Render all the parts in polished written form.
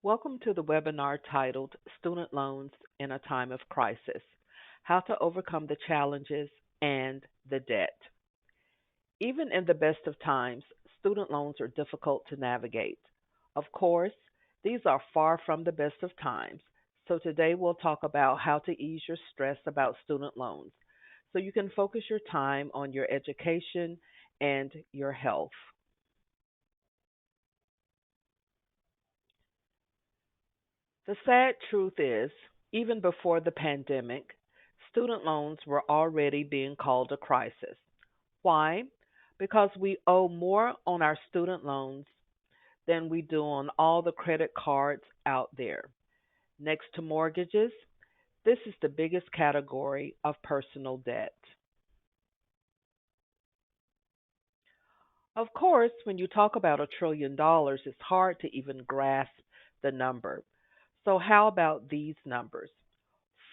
Welcome to the webinar titled Student Loans in a Time of Crisis: How to Overcome the Challenges and the Debt. Even in the best of times, student loans are difficult to navigate. Of course, these are far from the best of times, so today we'll talk about how to ease your stress about student loans so you can focus your time on your education and your health. The sad truth is, even before the pandemic, student loans were already being called a crisis. Why? Because we owe more on our student loans than we do on all the credit cards out there. Next to mortgages, this is the biggest category of personal debt. Of course, when you talk about $1 trillion, it's hard to even grasp the number. So, how about these numbers?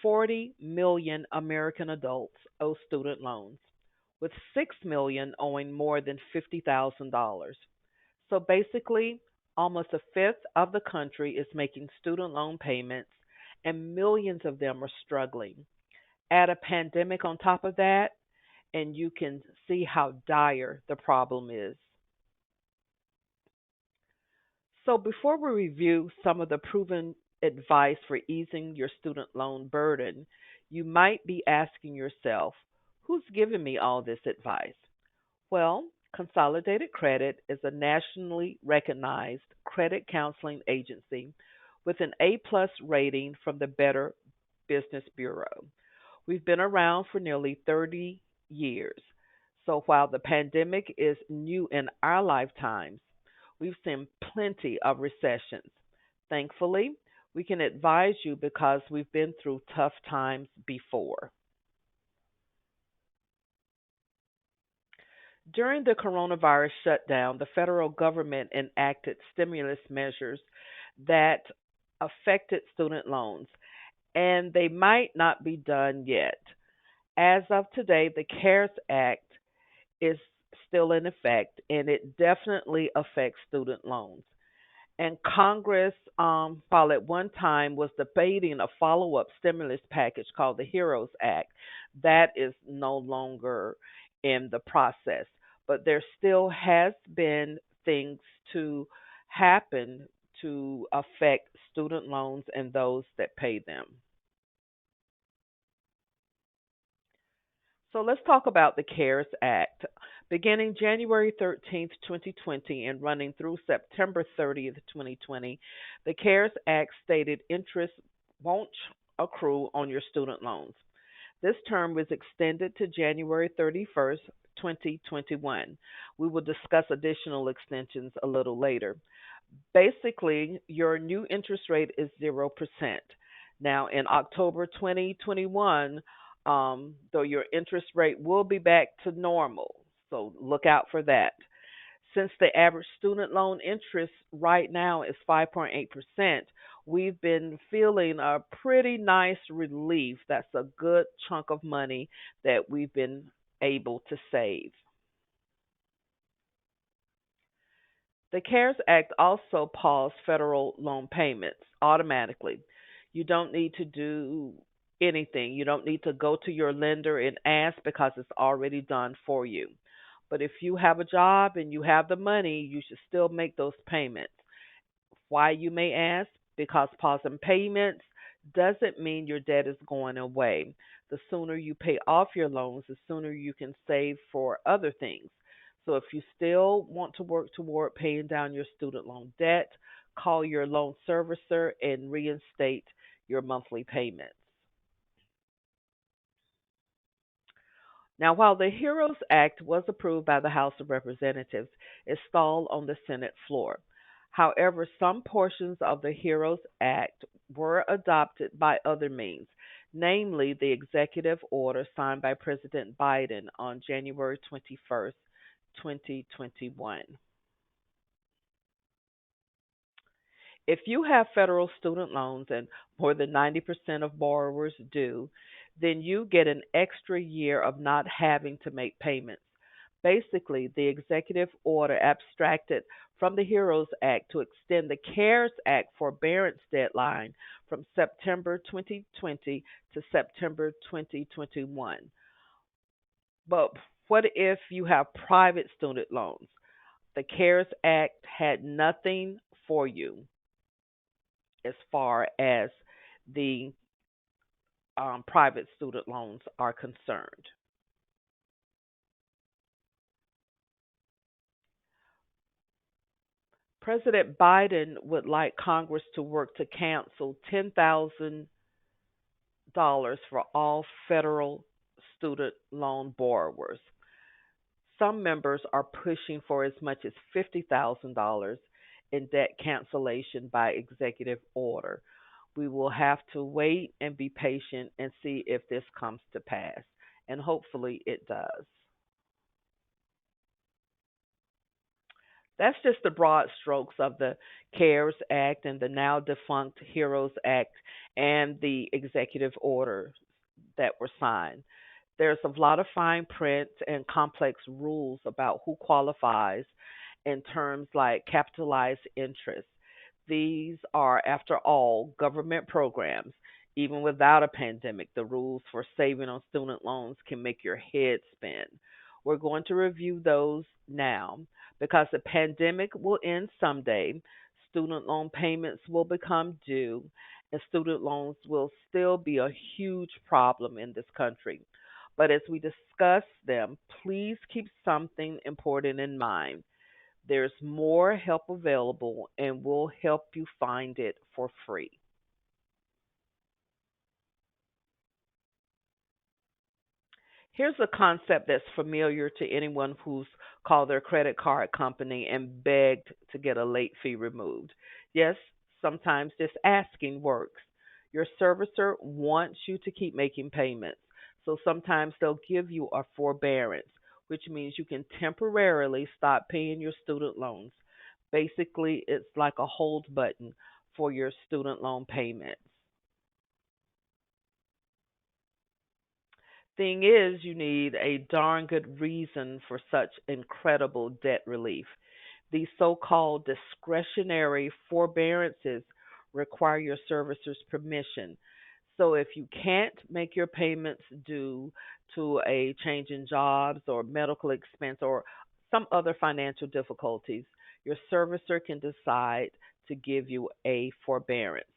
40 million American adults owe student loans, with 6 million owing more than $50,000. So basically, almost a fifth of the country is making student loan payments, and millions of them are struggling. Add a pandemic on top of that, and you can see how dire the problem is. So, before we review some of the proven advice for easing your student loan burden, you might be asking yourself, who's giving me all this advice? Well, Consolidated Credit is a nationally recognized credit counseling agency with an A-plus rating from the Better Business Bureau. We've been around for nearly 30 years. So while the pandemic is new in our lifetimes, we've seen plenty of recessions. Thankfully, we can advise you because we've been through tough times before. During the coronavirus shutdown, the federal government enacted stimulus measures that affected student loans, and they might not be done yet. As of today, the CARES Act is still in effect, and it definitely affects student loans. And Congress, while at one time was debating a follow up stimulus package called the HEROES Act, that is no longer in the process. But there still has been things to happen to affect student loans and those that pay them. So let's talk about the CARES Act. Beginning January 13th, 2020, and running through September 30th, 2020, the CARES Act stated interest won't accrue on your student loans. This term is extended to January 31st, 2021. We will discuss additional extensions a little later. Basically, your new interest rate is 0%. Now, in October 2021, though your interest rate will be back to normal, so look out for that. Since the average student loan interest right now is 5.8%, we've been feeling a pretty nice relief. That's a good chunk of money that we've been able to save. The CARES Act also paused federal loan payments automatically. You don't need to do anything. You don't need to go to your lender and ask because it's already done for you. But if you have a job and you have the money, you should still make those payments. Why, you may ask? Because pausing payments doesn't mean your debt is going away. The sooner you pay off your loans, the sooner you can save for other things. So if you still want to work toward paying down your student loan debt, call your loan servicer and reinstate your monthly payments. Now, while the HEROES Act was approved by the House of Representatives, it stalled on the Senate floor. However, some portions of the HEROES Act were adopted by other means, namely the executive order signed by President Biden on January 21st, 2021. If you have federal student loans, and more than 90% of borrowers do, then you get an extra year of not having to make payments. Basically, the executive order abstracted from the HEROES Act to extend the CARES Act forbearance deadline from September 2020 to September 2021. But what if you have private student loans? The CARES Act had nothing for you as far as the private student loans are concerned. President Biden would like Congress to work to cancel $10,000 for all federal student loan borrowers. Some members are pushing for as much as $50,000 in debt cancellation by executive order. We will have to wait and be patient and see if this comes to pass, and hopefully it does. That's just the broad strokes of the CARES Act and the now defunct HEROES Act and the executive orders that were signed. There's a lot of fine print and complex rules about who qualifies in terms like capitalized interest. These are, after all, government programs. Even without a pandemic, the rules for saving on student loans can make your head spin. We're going to review those now because the pandemic will end someday. Student loan payments will become due, and student loans will still be a huge problem in this country. But as we discuss them, please keep something important in mind. There's more help available, and we'll help you find it for free. Here's a concept that's familiar to anyone who's called their credit card company and begged to get a late fee removed. Yes, sometimes just asking works. Your servicer wants you to keep making payments, so sometimes they'll give you a forbearance, which means you can temporarily stop paying your student loans. Basically, it's like a hold button for your student loan payments. Thing is, you need a darn good reason for such incredible debt relief. These so called discretionary forbearances require your servicer's permission. So if you can't make your payments due to a change in jobs or medical expense or some other financial difficulties, your servicer can decide to give you a forbearance.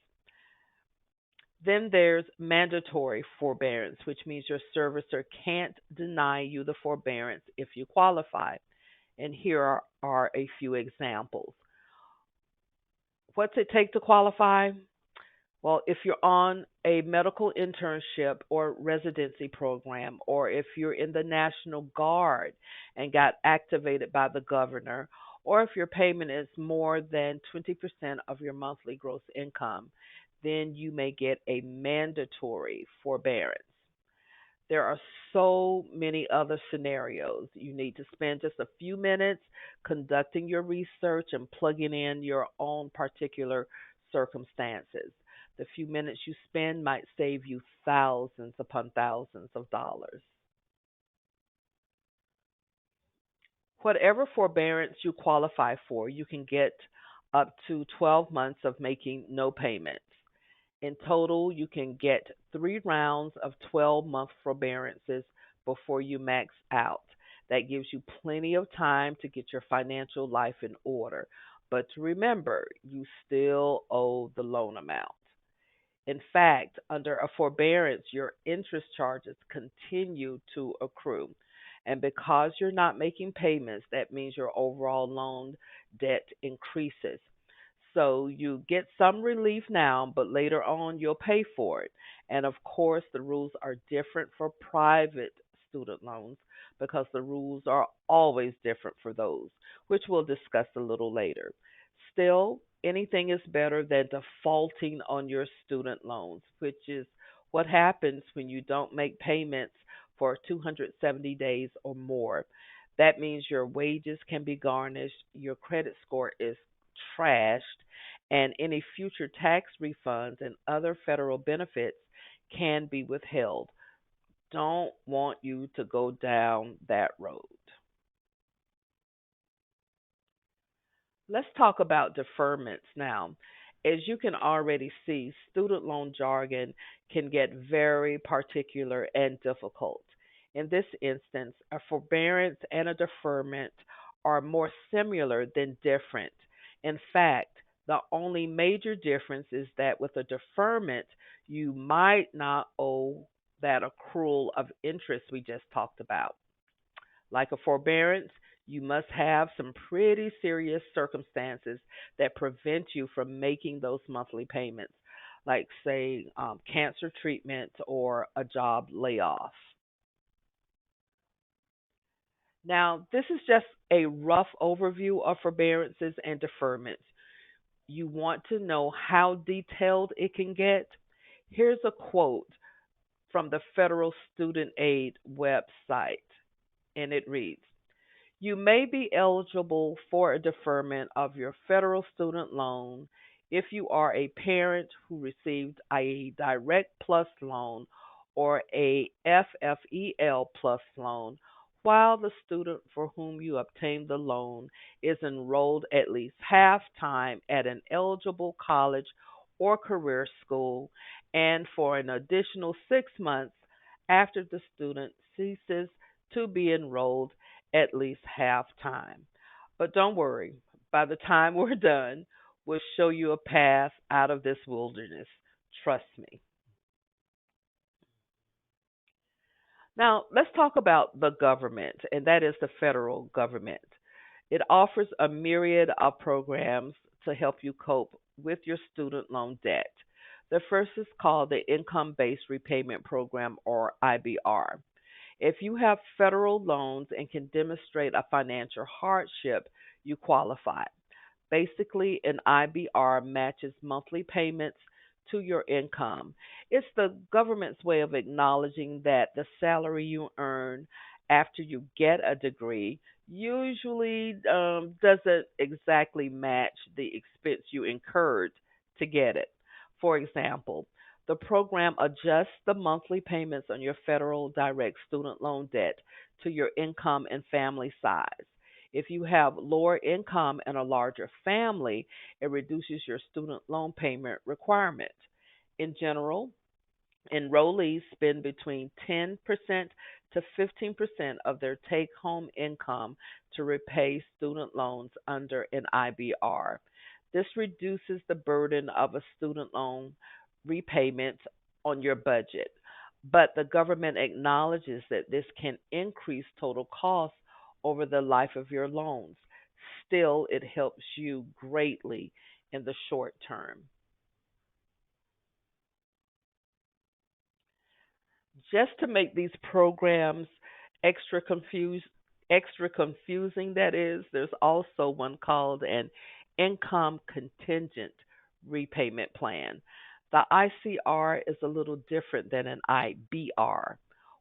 Then there's mandatory forbearance, which means your servicer can't deny you the forbearance if you qualify. And here are a few examples. What's it take to qualify? Well, if you're on a medical internship or residency program, or if you're in the National Guard and got activated by the governor, or if your payment is more than 20% of your monthly gross income, then you may get a mandatory forbearance. There are so many other scenarios. You need to spend just a few minutes conducting your research and plugging in your own particular circumstances. The few minutes you spend might save you thousands upon thousands of dollars. Whatever forbearance you qualify for, you can get up to 12 months of making no payments. In total, you can get 3 rounds of 12-month forbearances before you max out. That gives you plenty of time to get your financial life in order. But remember, you still owe the loan amount. In fact, under a forbearance, your interest charges continue to accrue. And because you're not making payments, that means your overall loan debt increases. So you get some relief now, but later on you'll pay for it. And of course, the rules are different for private student loans because the rules are always different for those, which we'll discuss a little later. Still, anything is better than defaulting on your student loans, which is what happens when you don't make payments for 270 days or more. That means your wages can be garnished, your credit score is trashed, and any future tax refunds and other federal benefits can be withheld. Don't want you to go down that road. Let's talk about deferments now. As you can already see, student loan jargon can get very particular and difficult. In this instance, a forbearance and a deferment are more similar than different. In fact, the only major difference is that with a deferment, you might not owe that accrual of interest we just talked about. Like a forbearance, you must have some pretty serious circumstances that prevent you from making those monthly payments, like, say, cancer treatment or a job layoff. Now, this is just a rough overview of forbearances and deferments. You want to know how detailed it can get? Here's a quote from the Federal Student Aid website, and it reads: You may be eligible for a deferment of your federal student loan if you are a parent who received a Direct Plus loan or a FFEL Plus loan, while the student for whom you obtained the loan is enrolled at least half time at an eligible college or career school, and for an additional 6 months after the student ceases to be enrolled at least half time. But don't worry, by the time we're done, we'll show you a path out of this wilderness. Trust me. Now, let's talk about the government, and that is the federal government. It offers a myriad of programs to help you cope with your student loan debt. The first is called the Income Based Repayment Program, or IBR. If you have federal loans and can demonstrate a financial hardship, you qualify. Basically, an IBR matches monthly payments to your income. It's the government's way of acknowledging that the salary you earn after you get a degree usually doesn't exactly match the expense you incurred to get it. For example, the program adjusts the monthly payments on your federal direct student loan debt to your income and family size. If you have lower income and a larger family, it reduces your student loan payment requirement. In general, enrollees spend between 10% to 15% of their take home income to repay student loans under an IBR. This reduces the burden of a student loan repayment on your budget, but the government acknowledges that this can increase total costs over the life of your loans. Still, it helps you greatly in the short term. Just to make these programs extra confused extra confusing, that is, there's also one called an income contingent repayment plan. The ICR is a little different than an IBR.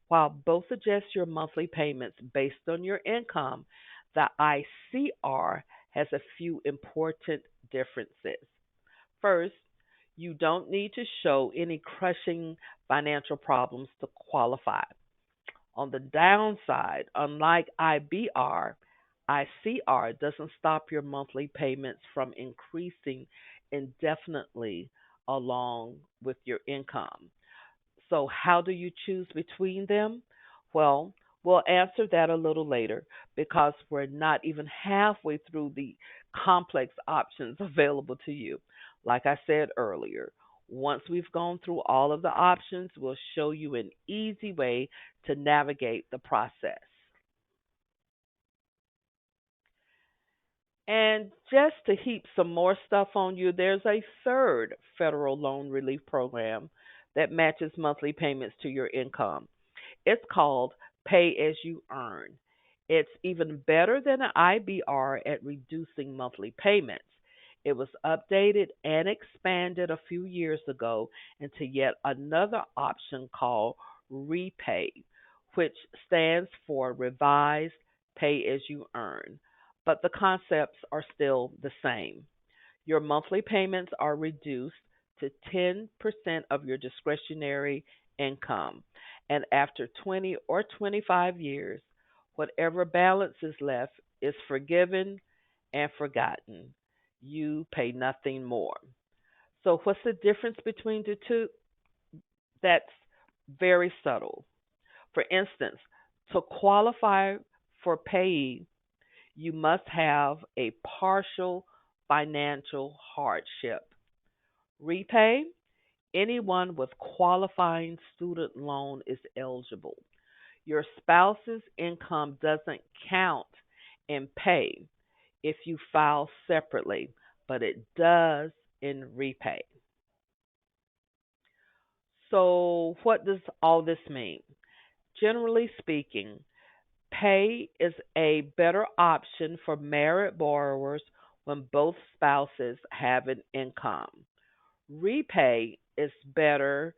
While both adjust your monthly payments based on your income, the ICR has a few important differences. First, you don't need to show any crushing financial problems to qualify. On the downside, unlike IBR, ICR doesn't stop your monthly payments from increasing indefinitely along with your income. So, how do you choose between them? Well, we'll answer that a little later because we're not even halfway through the complex options available to you. Like I said earlier, once we've gone through all of the options, we'll show you an easy way to navigate the process. And just to heap some more stuff on you, there's a third federal loan relief program that matches monthly payments to your income. It's called Pay as You Earn. It's even better than an IBR at reducing monthly payments. It was updated and expanded a few years ago into yet another option called REPAYE, which stands for Revised Pay as You Earn. But the concepts are still the same. Your monthly payments are reduced to 10% of your discretionary income. And after 20 or 25 years, whatever balance is left is forgiven and forgotten. You pay nothing more. So, what's the difference between the two? That's very subtle. For instance, to qualify for PAYE, you must have a partial financial hardship. Repay, anyone with qualifying student loan is eligible. Your spouse's income doesn't count in pay if you file separately, but it does in repay. So, what does all this mean? Generally speaking, pay is a better option for married borrowers when both spouses have an income. Repay is better,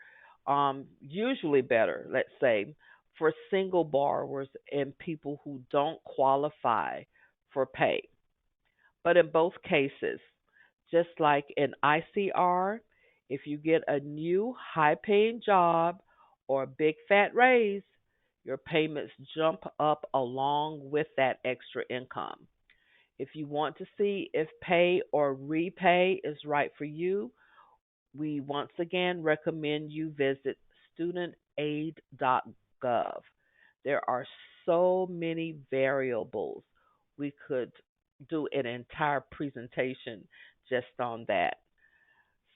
usually better, let's say, for single borrowers and people who don't qualify for pay. But in both cases, just like in ICR, if you get a new high paying job or a big fat raise, your payments jump up along with that extra income. If you want to see if pay or repay is right for you, we once again recommend you visit studentaid.gov. There are so many variables. We could do an entire presentation just on that.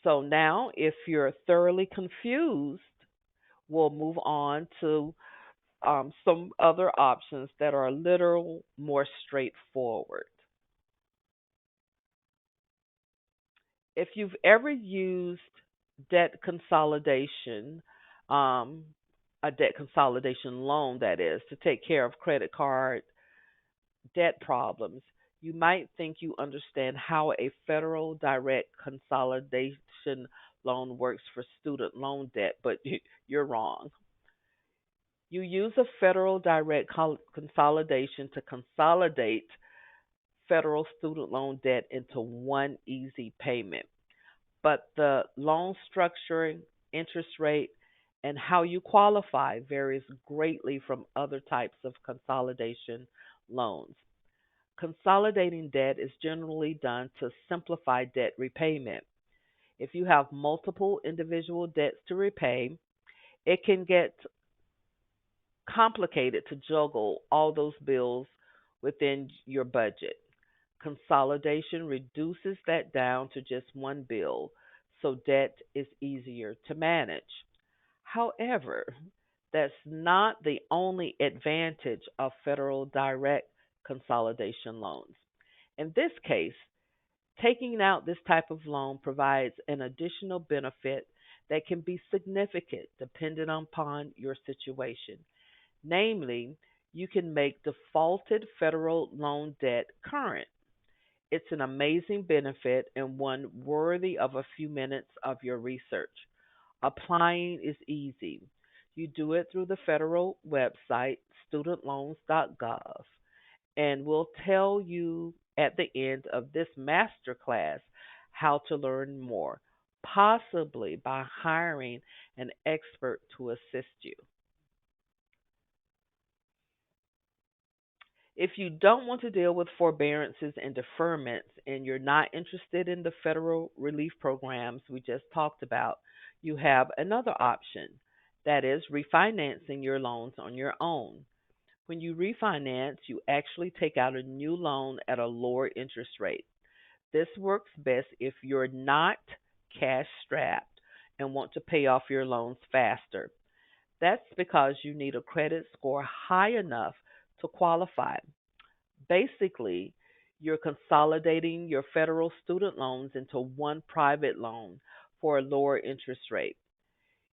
So now, if you're thoroughly confused, we'll move on to some other options that are a little more straightforward. If you've ever used debt consolidation, um, a debt consolidation loan, that is, to take care of credit card debt problems, you might think you understand how a federal direct consolidation loan works for student loan debt, but you're wrong. You use a federal direct consolidation to consolidate federal student loan debt into one easy payment. But the loan structuring, interest rate, and how you qualify varies greatly from other types of consolidation loans. Consolidating debt is generally done to simplify debt repayment. If you have multiple individual debts to repay, it can get complicated to juggle all those bills within your budget. Consolidation reduces that down to just one bill, so debt is easier to manage. However, that's not the only advantage of federal direct consolidation loans. In this case, taking out this type of loan provides an additional benefit that can be significant depending upon your situation. Namely, you can make defaulted federal loan debt current. It's an amazing benefit and one worthy of a few minutes of your research. Applying is easy. You do it through the federal website, studentloans.gov, and we'll tell you at the end of this masterclass how to learn more, possibly by hiring an expert to assist you. If you don't want to deal with forbearances and deferments and you're not interested in the federal relief programs we just talked about, you have another option. That is refinancing your loans on your own. When you refinance, you actually take out a new loan at a lower interest rate. This works best if you're not cash strapped and want to pay off your loans faster. That's because you need a credit score high enough to qualify. Basically, you're consolidating your federal student loans into one private loan for a lower interest rate.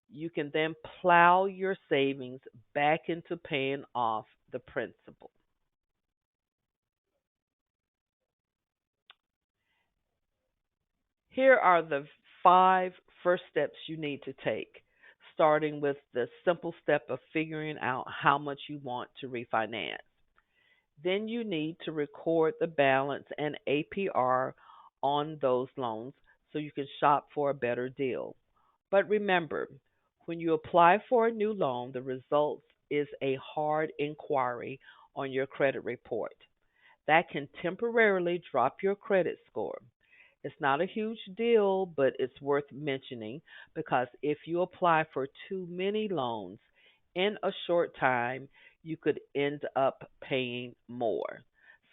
You can then plow your savings back into paying off the principal. Here are the five first steps you need to take, starting with the simple step of figuring out how much you want to refinance. Then you need to record the balance and APR on those loans so you can shop for a better deal. But remember, when you apply for a new loan, the result is a hard inquiry on your credit report. That can temporarily drop your credit score. It's not a huge deal, but it's worth mentioning because if you apply for too many loans in a short time, you could end up paying more.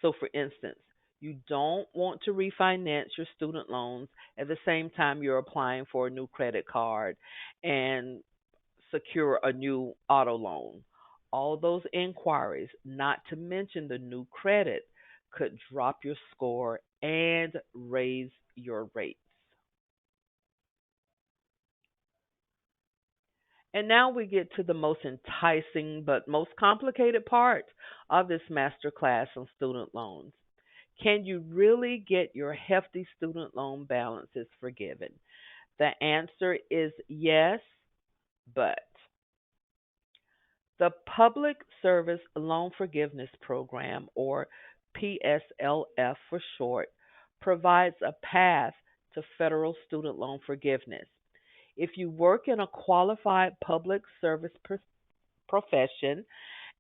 So, for instance, you don't want to refinance your student loans at the same time you're applying for a new credit card and secure a new auto loan. All those inquiries, not to mention the new credit, could drop your score and raise your rates. And now we get to the most enticing but most complicated part of this master class on student loans. Can you really get your hefty student loan balances forgiven? The answer is yes, but the Public Service Loan Forgiveness Program, or PSLF for short, provides a path to federal student loan forgiveness. If you work in a qualified public service profession,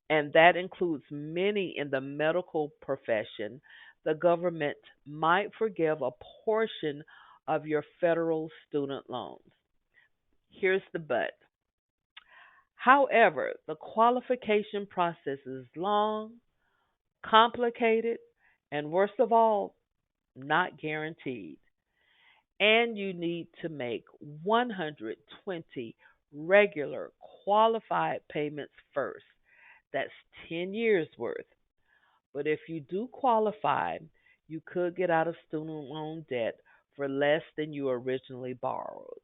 and that includes many in the medical profession, the government might forgive a portion of your federal student loans. Here's the but. However, the qualification process is long, complicated, and worst of all, not guaranteed. And you need to make 120 regular qualified payments first. That's 10 years worth. But if you do qualify, you could get out of student loan debt for less than you originally borrowed.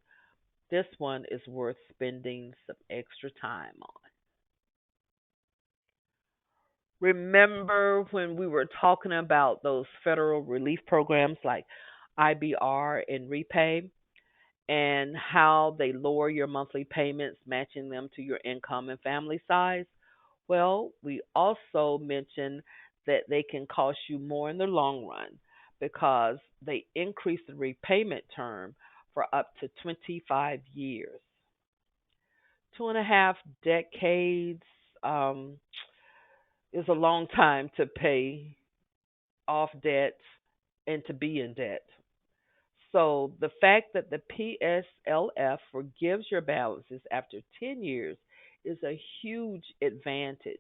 This one is worth spending some extra time on. Remember when we were talking about those federal relief programs like IBR and REPAYE and how they lower your monthly payments, matching them to your income and family size? Well, we also mentioned that they can cost you more in the long run because they increase the repayment term for up to 25 years. 2.5 decades um, is a long time to pay off debt and to be in debt. So the fact that the PSLF forgives your balances after 10 years is a huge advantage.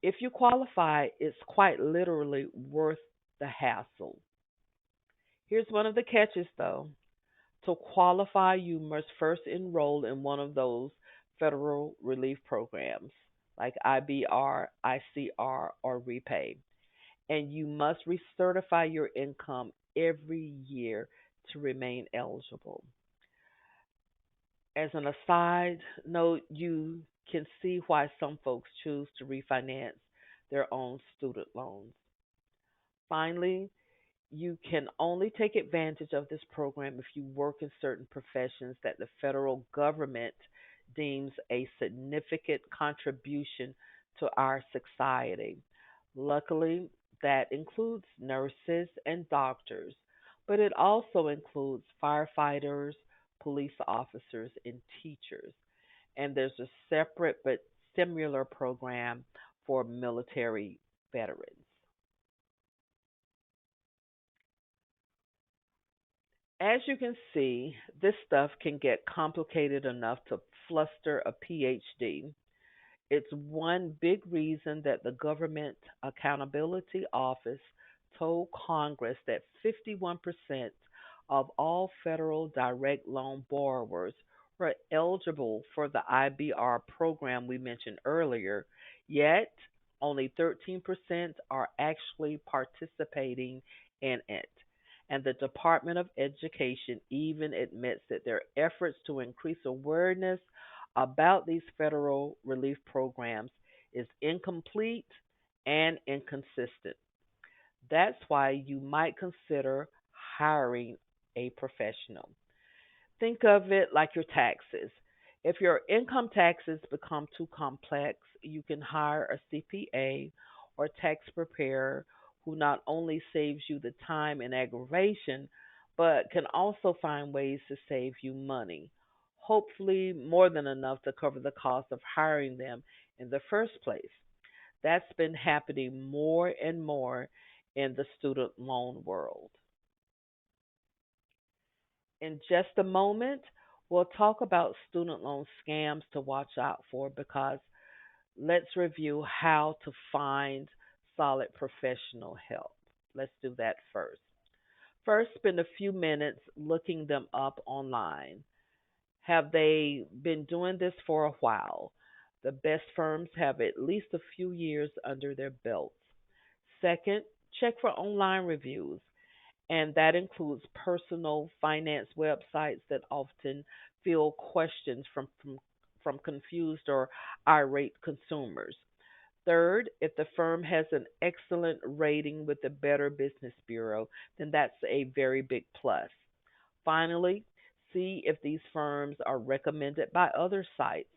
If you qualify, it's quite literally worth the hassle. Here's one of the catches though. To qualify, you must first enroll in one of those federal relief programs like IBR, ICR, or REPAYE. And you must recertify your income every year to remain eligible. As an aside note, you can see why some folks choose to refinance their own student loans. Finally, you can only take advantage of this program if you work in certain professions that the federal government deems a significant contribution to our society. Luckily, that includes nurses and doctors, but it also includes firefighters, police officers, and teachers. And there's a separate but similar program for military veterans. As you can see, this stuff can get complicated enough to fluster a PhD. It's one big reason that the Government Accountability Office told Congress that 51% of all federal direct loan borrowers were eligible for the IBR program we mentioned earlier, yet only 13% are actually participating in it. And the Department of Education even admits that their efforts to increase awareness about these federal relief programs is incomplete and inconsistent. That's why you might consider hiring a professional. Think of it like your taxes. If your income taxes become too complex, you can hire a CPA or tax preparer who not only saves you the time and aggravation, but can also find ways to save you money. Hopefully, more than enough to cover the cost of hiring them in the first place. That's been happening more and more in the student loan world. In just a moment, we'll talk about student loan scams to watch out for because let's review how to find solid professional help. Let's do that first. First, spend a few minutes looking them up online. Have they been doing this for a while? The best firms have at least a few years under their belts. Second, check for online reviews, and that includes personal finance websites that often field questions from confused or irate consumers. Third, if the firm has an excellent rating with the Better Business Bureau, then that's a very big plus. Finally, see if these firms are recommended by other sites.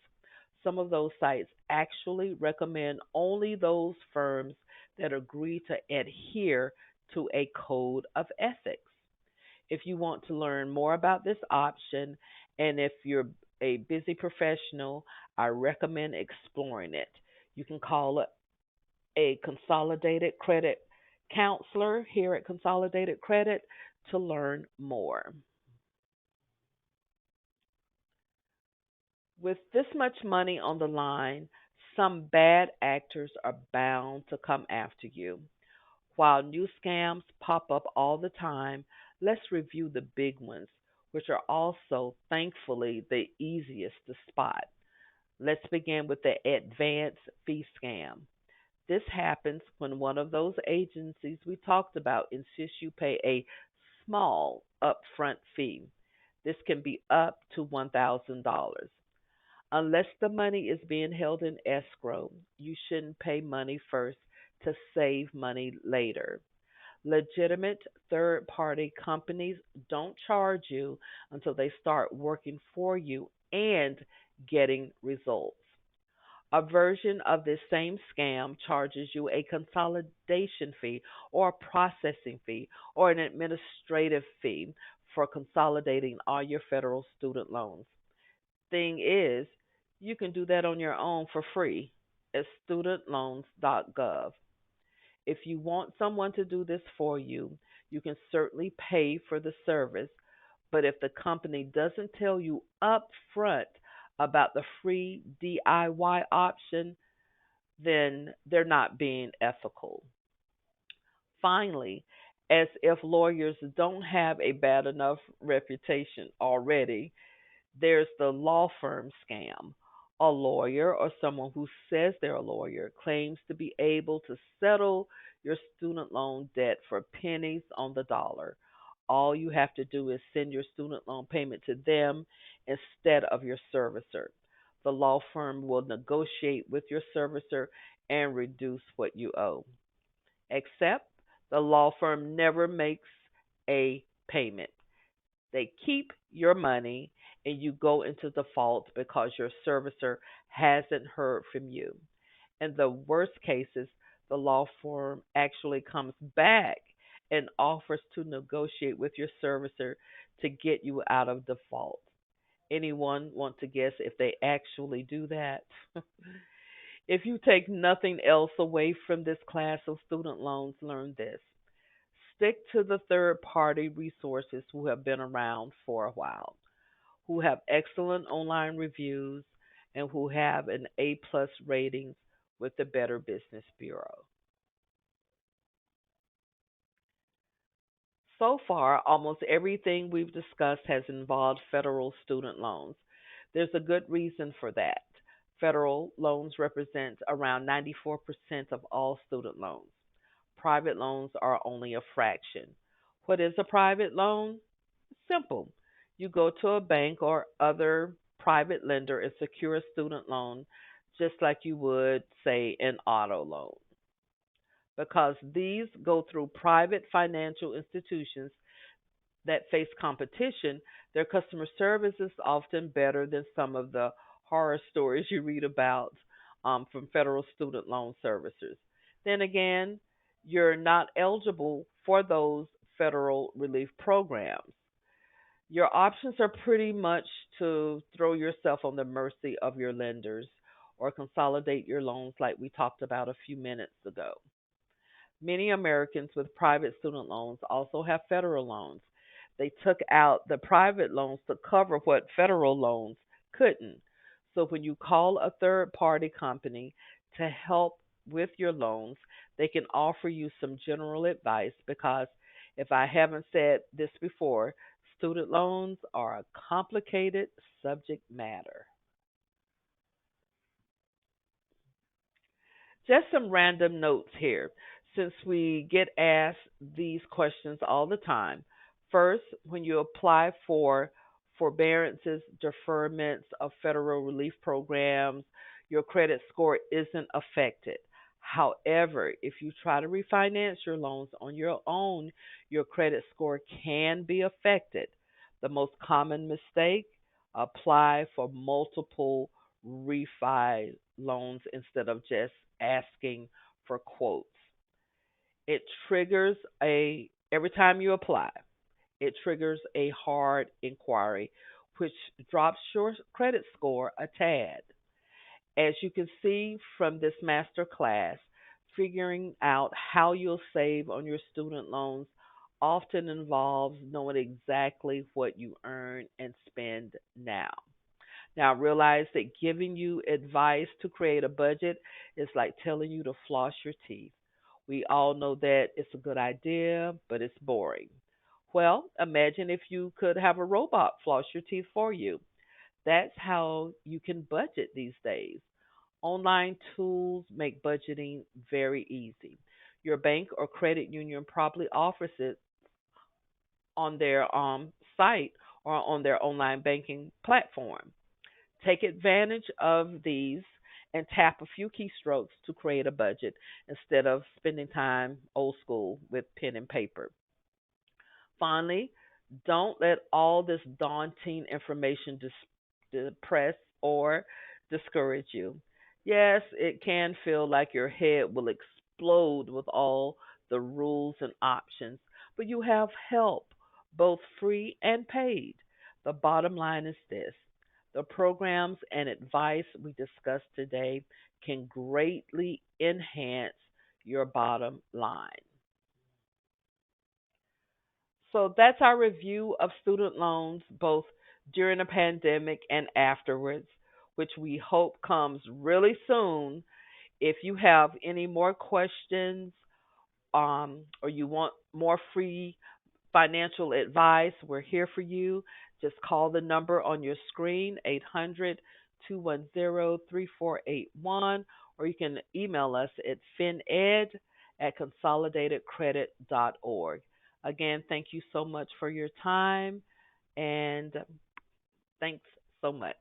Some of those sites actually recommend only those firms that agree to adhere to a code of ethics. If you want to learn more about this option, and if you're a busy professional, I recommend exploring it. You can call a consolidated credit counselor here at Consolidated Credit to learn more. With this much money on the line, some bad actors are bound to come after you. While new scams pop up all the time, let's review the big ones, which are also, thankfully, the easiest to spot. Let's begin with the advance fee scam. This happens when one of those agencies we talked about insists you pay a small upfront fee. This can be up to $1,000. Unless the money is being held in escrow, you shouldn't pay money first to save money later. Legitimate third party companies don't charge you until they start working for you and getting results. A version of this same scam charges you a consolidation fee or a processing fee or an administrative fee for consolidating all your federal student loans. Thing is, you can do that on your own for free at studentloans.gov. If you want someone to do this for you, you can certainly pay for the service, but if the company doesn't tell you up front about the free DIY option, then they're not being ethical. Finally, as if lawyers don't have a bad enough reputation already, there's the law firm scam. A lawyer or someone who says they're a lawyer claims to be able to settle your student loan debt for pennies on the dollar. All you have to do is send your student loan payment to them instead of your servicer. The law firm will negotiate with your servicer and reduce what you owe. Except the law firm never makes a payment. They keep your money and you go into default because your servicer hasn't heard from you. In the worst cases, the law firm actually comes back and offers to negotiate with your servicer to get you out of default. Anyone want to guess if they actually do that? If you take nothing else away from this class of student loans, learn this. Stick to the third party resources who have been around for a while, who have excellent online reviews, and who have an A plus ratings with the Better Business Bureau. So far, almost everything we've discussed has involved federal student loans. There's a good reason for that. Federal loans represent around 94% of all student loans. Private loans are only a fraction. What is a private loan? Simple. You go to a bank or other private lender and secure a student loan just like you would, say, an auto loan. Because these go through private financial institutions that face competition, their customer service is often better than some of the horror stories you read about from federal student loan servicers. Then again, you're not eligible for those federal relief programs. Your options are pretty much to throw yourself on the mercy of your lenders or consolidate your loans like we talked about a few minutes ago. Many Americans with private student loans also have federal loans. They took out the private loans to cover what federal loans couldn't. So when you call a third party company to help with your loans, they can offer you some general advice because if I haven't said this before, student loans are a complicated subject matter. Just some random notes here, since we get asked these questions all the time. First, when you apply for forbearances, deferments of federal relief programs, your credit score isn't affected. However, if you try to refinance your loans on your own, your credit score can be affected. The most common mistake: apply for multiple refi loans instead of just asking for quotes. It triggers a every time you apply, it triggers a hard inquiry, which drops your credit score a tad. As you can see from this master class, figuring out how you'll save on your student loans often involves knowing exactly what you earn and spend now. Now, realize that giving you advice to create a budget is like telling you to floss your teeth. We all know that it's a good idea, but it's boring. Well, imagine if you could have a robot floss your teeth for you. That's how you can budget these days. Online tools make budgeting very easy. Your bank or credit union probably offers it on their site or on their online banking platform. Take advantage of these and tap a few keystrokes to create a budget instead of spending time old school with pen and paper. Finally, don't let all this daunting information depress or discourage you. Yes, it can feel like your head will explode with all the rules and options, but you have help, both free and paid. The bottom line is this: the programs and advice we discussed today can greatly enhance your bottom line. So that's our review of student loans, both during the pandemic and afterwards, which we hope comes really soon. If you have any more questions, or you want more free financial advice, we're here for you. Just call the number on your screen, 800-210-3481, or you can email us at fined@consolidatedcredit.org. Again, thank you so much for your time, and thanks so much.